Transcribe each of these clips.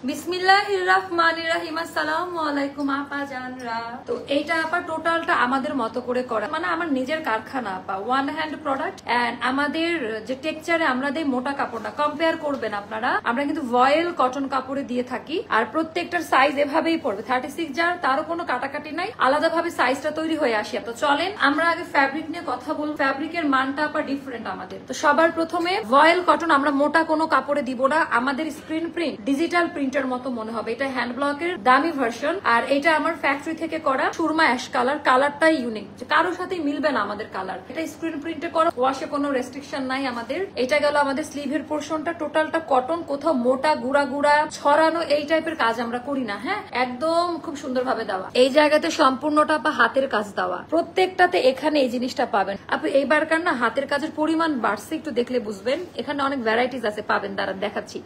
বিসমিল্লাহির রহমানির রহিম। আসসালামু আলাইকুম আপা জানরা। তো এইটা আপা টোটালটা আমাদের মতো করে করা, মানে আমার নিজের কারখানা আপা, ওয়ান হ্যান্ড প্রোডাক্ট। এন্ড আমাদের যে টেক্সচারে আমরা দেই মোটা কাপড়টা, কম্পেয়ার করবেন আপনারা, আমরা কিন্তু ভয়েল কটন কাপড়ে দিয়ে থাকি। আর প্রত্যেকটার সাইজ এভাবেই পড়বে 36 যার, তারও কোনো কাটাকাটি নাই, আলাদাভাবে সাইজটা তৈরি হয়ে আসে। তো চলেন আমরা আগে ফ্যাব্রিক নিয়ে কথা বলবো। ফ্যাব্রিকের মানটা আপা ডিফারেন্ট আমাদের। তো সবার প্রথমে ভয়েল কটন, আমরা মোটা কোনো কাপড়ে দিব না। আমাদের স্ক্রিন প্রিন্ট ডিজিটাল প্রিন্টের মতো মনে হবে। এটা হ্যান্ড ব্লকের দামি ভার্সন। আর এটা আমার ফ্যাক্টরি থেকে করা সুরমা অ্যাশ কালার। কালারটাই ইউনিক, কারোর সাথে মিলবে না আমাদের কালার। এটা স্ক্রিন প্রিন্টে করা, ওয়াশে কোনো রেস্ট্রিকশন নাই আমাদের। এটা গেল আমাদের স্লিভের পোর্শনটা, টোটালটা কটন, কোথাও মোটা গুড়া গুড়া ছড়ানো এই টাইপের কাজ আমরা করি না। হ্যাঁ, একদম খুব সুন্দরভাবে দেওয়া। এই জায়গাতে সম্পূর্ণটা আপা হাতের কাজ দেওয়া, প্রত্যেকটাতে এখানে এই জিনিসটা পাবেন আপনি। এইবারকার না হাতের কাজের পরিমাণ বাড়ছে, একটু দেখলে বুঝবেন। এখানে অনেক ভ্যারাইটিস আছে, পাবেন, দাঁড়ান দেখাচ্ছি।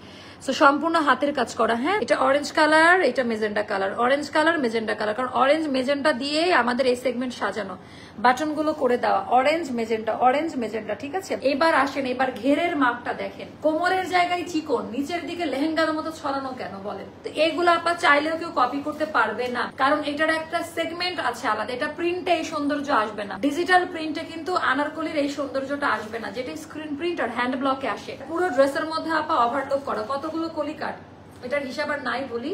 সো সম্পূর্ণ হাতের কাজ করা। হ্যাঁ, এটা অরেঞ্জ কালার, এটা magenta colour, orange colour magenta colour, কারণ অরেঞ্জ মেজেন্ডা দিয়ে আমাদের এই সেগমেন্ট সাজানো। বাটন গুলো করে দেওয়া অরেঞ্জ মেজেন্ডা, অরেঞ্জ মেজেন্ডা, ঠিক আছে। এবার আসেন, এবার ঘেরের মাপটা দেখেন। কোমরের জায়গায় চিকন, নিচের দিকে লেহেঙ্গার মতো ছড়ানো কেন বলেন? তো এগুলো আপা চাইলেও কেউ কপি করতে পারবে না, কারণ এটার একটা সেগমেন্ট আছে আলাদা। এটা প্রিন্টে এই সৌন্দর্য আসবে না, ডিজিটাল প্রিন্টে কিন্তু আনারকলির এই সৌন্দর্যটা আসবে না, যেটা স্ক্রিন প্রিন্ট আর হ্যান্ড ব্লকে আসে। পুরো ড্রেসের মধ্যে আপা ওভারলক করা, কতগুলো কলি কাট, এটার হিসাব আর নাই বলি।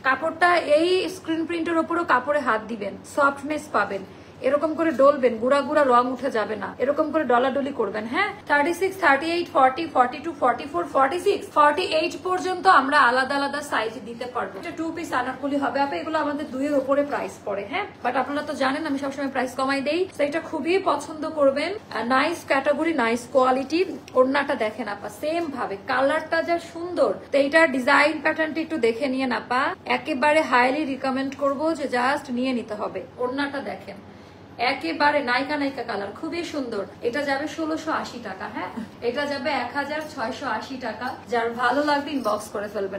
কাপড়টা এই স্ক্রিন প্রিন্টের উপরও কাপড়ে হাত দিবেন, সফটনেস পাবেন। এরকম করে ডলবেন, গুড়া গুড়া রং উঠে যাবে না, এরকম করে ডলাডলি করবেন। হ্যাঁ, 36, 38, 40, 42, 44, 46, 48 পর্যন্ত আমরা আলাদা আলাদা সাইজ দিতে পারবো। এটা 2 পিস আনারকলি হবে আপা। এগুলো আমাদের 2 এর উপরে প্রাইস পড়ে। হ্যাঁ, বাট আপনারা তো জানেন আমি সবসময় প্রাইস কমাই দেই। তো এটা খুবই পছন্দ করবেন। Nice category, nice quality. ওড়নাটা দেখেন আপা, সেম ভাবে কালারটা যা সুন্দর। তো এইটার ডিজাইন প্যাটার্নটা একটু দেখে নিয়ে আপা, একেবারে হাইলি রিকমেন্ড করবো যে জাস্ট নিয়ে নিতে হবে। ওড়নাটা দেখেন, একেবারে নায়িকা নায়িকা কালার, খুবই সুন্দর। এটা যাবে 1680 টাকা। হ্যাঁ, এটা যাবে 1680 টাকা। যার ভালো লাগবে ইনবক্স করে ফেলবেন।